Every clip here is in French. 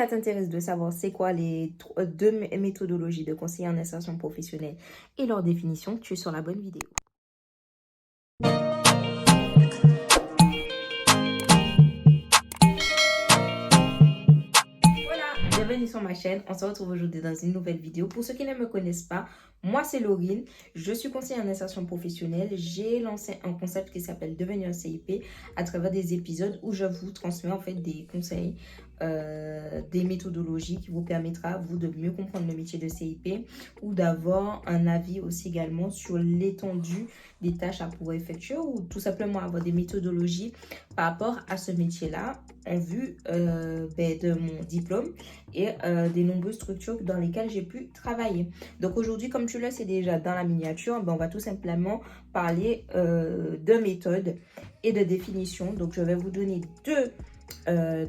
Ça t'intéresse de savoir c'est quoi les deux méthodologies de conseiller en insertion professionnelle et leur définition, tu es sur la bonne vidéo. Bienvenue sur ma chaîne, on se retrouve aujourd'hui dans une nouvelle vidéo. Pour ceux qui ne me connaissent pas, moi c'est Laurine, je suis conseillère en insertion professionnelle. J'ai lancé un concept qui s'appelle Devenir un CIP à travers des épisodes où je vous transmets en fait des conseils, des méthodologies qui vous permettra vous de mieux comprendre le métier de CIP ou d'avoir un avis aussi également sur l'étendue des tâches à pouvoir effectuer ou tout simplement avoir des méthodologies par rapport à ce métier-là en vue de mon diplôme et des nombreuses structures dans lesquelles j'ai pu travailler. Donc aujourd'hui, comme tu le sais déjà dans la miniature, on va tout simplement parler de méthode et de définition. Donc je vais vous donner deux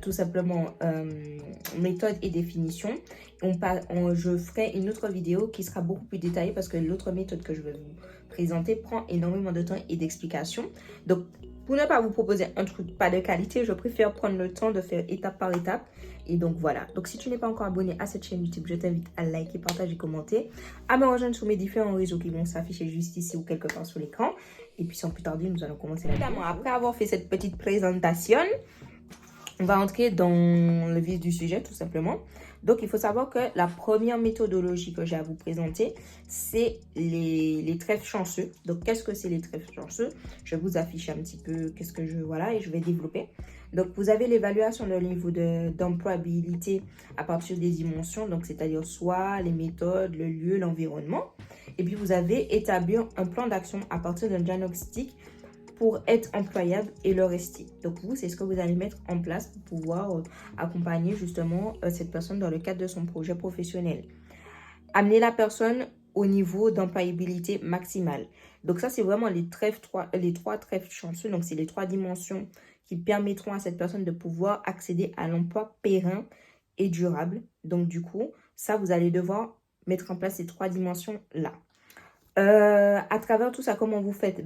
tout simplement méthode et définition. Je ferai une autre vidéo qui sera beaucoup plus détaillée parce que l'autre méthode que je vais vous présenter prend énormément de temps et d'explication. Donc pour ne pas vous proposer un truc pas de qualité, je préfère prendre le temps de faire étape par étape. Et donc voilà. Donc si tu n'es pas encore abonné à cette chaîne YouTube, je t'invite à liker, partager, commenter, à me rejoindre sur mes différents réseaux qui vont s'afficher juste ici ou quelque part sur l'écran. Et puis sans plus tarder, nous allons commencer la vidéo. Après avoir fait cette petite présentation, on va entrer dans le vif du sujet tout simplement. Donc, il faut savoir que la première méthodologie que j'ai à vous présenter, c'est les trèfles chanceux. Donc, qu'est-ce que c'est les trèfles chanceux? Je vais vous afficher un petit peu qu'est-ce que voilà, et je vais développer. Donc, vous avez l'évaluation de niveau d'employabilité à partir des dimensions, donc c'est-à-dire soit les méthodes, le lieu, l'environnement. Et puis, vous avez établir un plan d'action à partir d'un diagnostic pour être employable et le rester. Donc vous, c'est ce que vous allez mettre en place pour pouvoir accompagner justement cette personne dans le cadre de son projet professionnel. Amener la personne au niveau d'employabilité maximale. Donc ça, c'est vraiment les trois trèfles chanceux. Donc c'est les trois dimensions qui permettront à cette personne de pouvoir accéder à l'emploi périn et durable. Donc du coup, ça, vous allez devoir mettre en place ces trois dimensions-là. À travers tout ça, comment vous faites?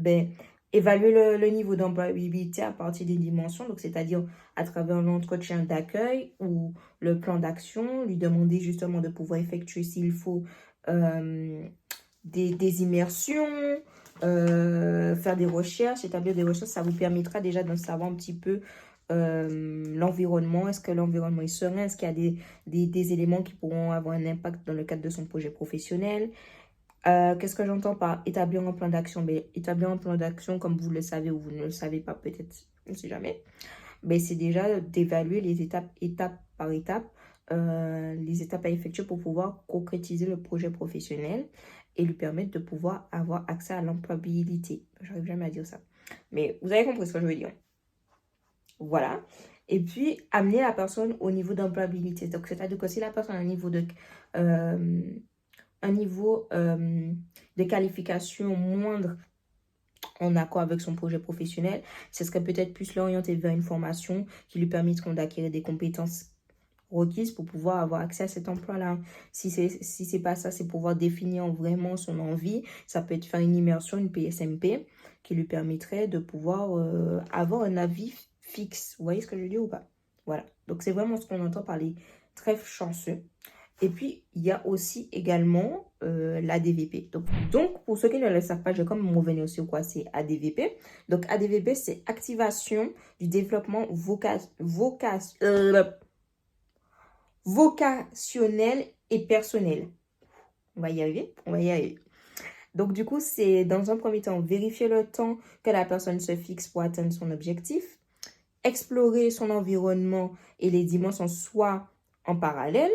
Évaluer le niveau d'employabilité à partir des dimensions, donc c'est-à-dire à travers l'entretien d'accueil ou le plan d'action, lui demander justement de pouvoir effectuer s'il faut des immersions, faire des recherches, établir des recherches, ça vous permettra déjà d'en savoir un petit peu l'environnement. Est-ce que l'environnement est serein? Est-ce qu'il y a des éléments qui pourront avoir un impact dans le cadre de son projet professionnel? Qu'est-ce que j'entends par établir un plan d'action? Établir un plan d'action, comme vous le savez ou vous ne le savez pas, peut-être, on ne sait jamais. C'est déjà d'évaluer les étape par étape, les étapes à effectuer pour pouvoir concrétiser le projet professionnel et lui permettre de pouvoir avoir accès à l'employabilité. J'arrive jamais à dire ça. Mais vous avez compris ce que je veux dire. Voilà. Et puis, amener la personne au niveau d'employabilité. Donc, c'est-à-dire que si la personne a un niveau de qualification moindre en accord avec son projet professionnel, ce serait peut-être plus l'orienter vers une formation qui lui permettront d'acquérir des compétences requises pour pouvoir avoir accès à cet emploi-là. Si c'est pas ça, c'est pouvoir définir vraiment son envie. Ça peut être faire une immersion, une PSMP, qui lui permettrait de pouvoir avoir un avis fixe. Vous voyez ce que je veux dire ou pas? Voilà. Donc, c'est vraiment ce qu'on entend par les trèfles chanceux. Et puis, il y a aussi également l'ADVP. Donc, pour ceux qui ne le savent pas, je vais comme revenir sur quoi c'est ADVP. Donc, ADVP, c'est activation du développement vocationnel et personnel. On va y arriver? On va y arriver. Donc, du coup, c'est dans un premier temps, vérifier le temps que la personne se fixe pour atteindre son objectif. Explorer son environnement et les dimensions soit en parallèle.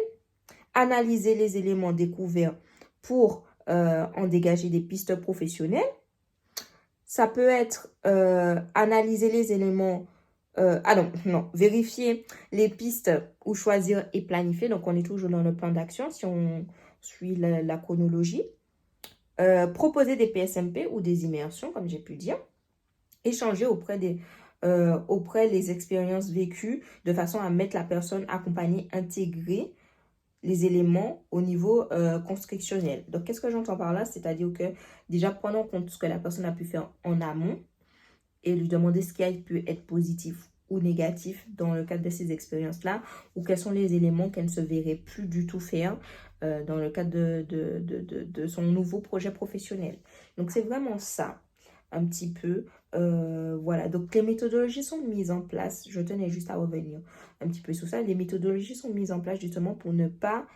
Analyser les éléments découverts pour en dégager des pistes professionnelles. Ça peut être analyser les éléments, vérifier les pistes ou choisir et planifier. Donc, on est toujours dans le plan d'action si on suit la chronologie. Proposer des PSMP ou des immersions, comme j'ai pu dire. Échanger auprès des expériences vécues de façon à mettre la personne accompagnée, intégrée les éléments au niveau constructionnel. Donc, qu'est-ce que j'entends par là? C'est-à-dire que déjà, prenons en compte ce que la personne a pu faire en amont et lui demander ce qui a pu être positif ou négatifs dans le cadre de ces expériences-là, ou quels sont les éléments qu'elle ne se verrait plus du tout faire dans le cadre de son nouveau projet professionnel. Donc, c'est vraiment ça, un petit peu. Voilà, donc les méthodologies sont mises en place. Je tenais juste à revenir un petit peu sur ça. Les méthodologies sont mises en place justement pour ne pas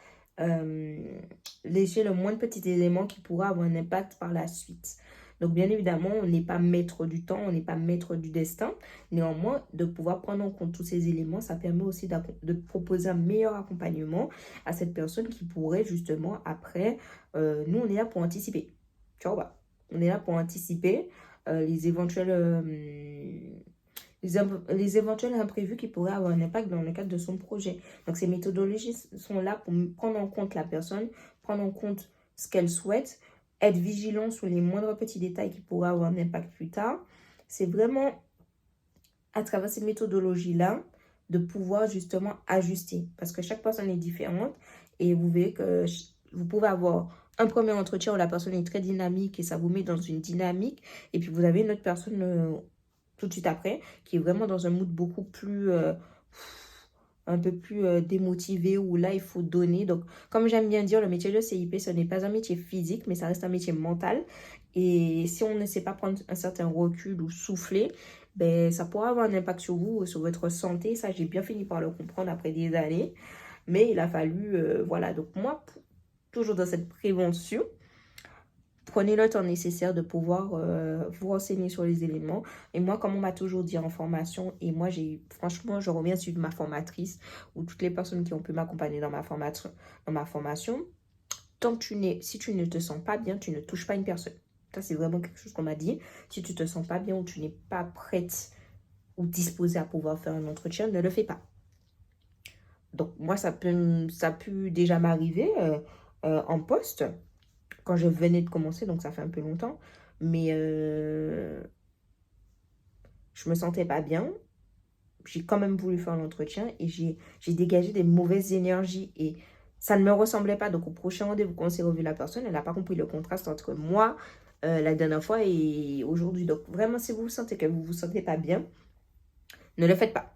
léger le moindre petit élément qui pourra avoir un impact par la suite. Donc, bien évidemment, on n'est pas maître du temps, on n'est pas maître du destin. Néanmoins, de pouvoir prendre en compte tous ces éléments, ça permet aussi de proposer un meilleur accompagnement à cette personne qui pourrait justement, après, nous, on est là pour anticiper. Tu vois, on est là pour anticiper les éventuels imprévus qui pourraient avoir un impact dans le cadre de son projet. Donc, ces méthodologies sont là pour prendre en compte la personne, prendre en compte ce qu'elle souhaite, être vigilant sur les moindres petits détails qui pourraient avoir un impact plus tard. C'est vraiment à travers ces méthodologies-là de pouvoir justement ajuster. Parce que chaque personne est différente et vous verrez que vous pouvez avoir un premier entretien où la personne est très dynamique et ça vous met dans une dynamique. Et puis vous avez une autre personne tout de suite après qui est vraiment dans un mood beaucoup plus... un peu plus démotivé, où là, il faut donner. Donc, comme j'aime bien dire, le métier de CIP, ce n'est pas un métier physique, mais ça reste un métier mental. Et si on ne sait pas prendre un certain recul ou souffler, ben, ça pourra avoir un impact sur vous, sur votre santé. Ça, j'ai bien fini par le comprendre après des années. Mais il a fallu, voilà. Donc, moi, toujours dans cette prévention, prenez le temps nécessaire de pouvoir vous renseigner sur les éléments. Et moi, comme on m'a toujours dit en formation, et moi, franchement, je remercie de ma formatrice ou toutes les personnes qui ont pu m'accompagner dans ma formation. Si tu ne te sens pas bien, tu ne touches pas une personne. Ça, c'est vraiment quelque chose qu'on m'a dit. Si tu te sens pas bien ou tu n'es pas prête ou disposée à pouvoir faire un entretien, ne le fais pas. Donc, moi, ça a pu déjà m'arriver en poste, quand je venais de commencer, donc ça fait un peu longtemps, mais je me sentais pas bien. J'ai quand même voulu faire l'entretien et j'ai dégagé des mauvaises énergies et ça ne me ressemblait pas. Donc au prochain rendez-vous, quand on s'est revu la personne, elle n'a pas compris le contraste entre moi la dernière fois et aujourd'hui. Donc vraiment, si vous sentez que vous ne vous sentez pas bien, ne le faites pas.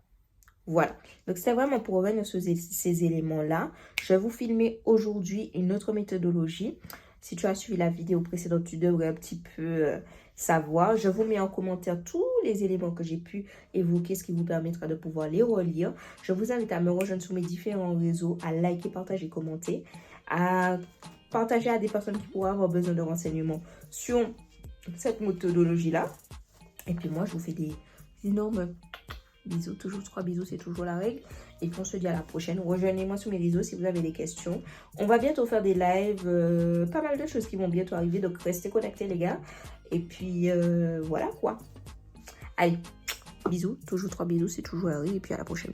Voilà, donc c'est vraiment pour revenir sur ces éléments-là. Je vais vous filmer aujourd'hui une autre méthodologie. Si tu as suivi la vidéo précédente, tu devrais un petit peu savoir. Je vous mets en commentaire tous les éléments que j'ai pu évoquer, ce qui vous permettra de pouvoir les relire. Je vous invite à me rejoindre sur mes différents réseaux, à liker, partager, commenter, à partager à des personnes qui pourraient avoir besoin de renseignements sur cette méthodologie-là. Et puis moi, je vous fais des énormes bisous, toujours 3 bisous, c'est toujours la règle. Et puis on se dit à la prochaine. Rejoignez-moi sur mes réseaux si vous avez des questions. On va bientôt faire des lives, pas mal de choses qui vont bientôt arriver. Donc restez connectés les gars. Et puis voilà quoi. Allez, bisous, toujours 3 bisous, c'est toujours la règle. Et puis à la prochaine.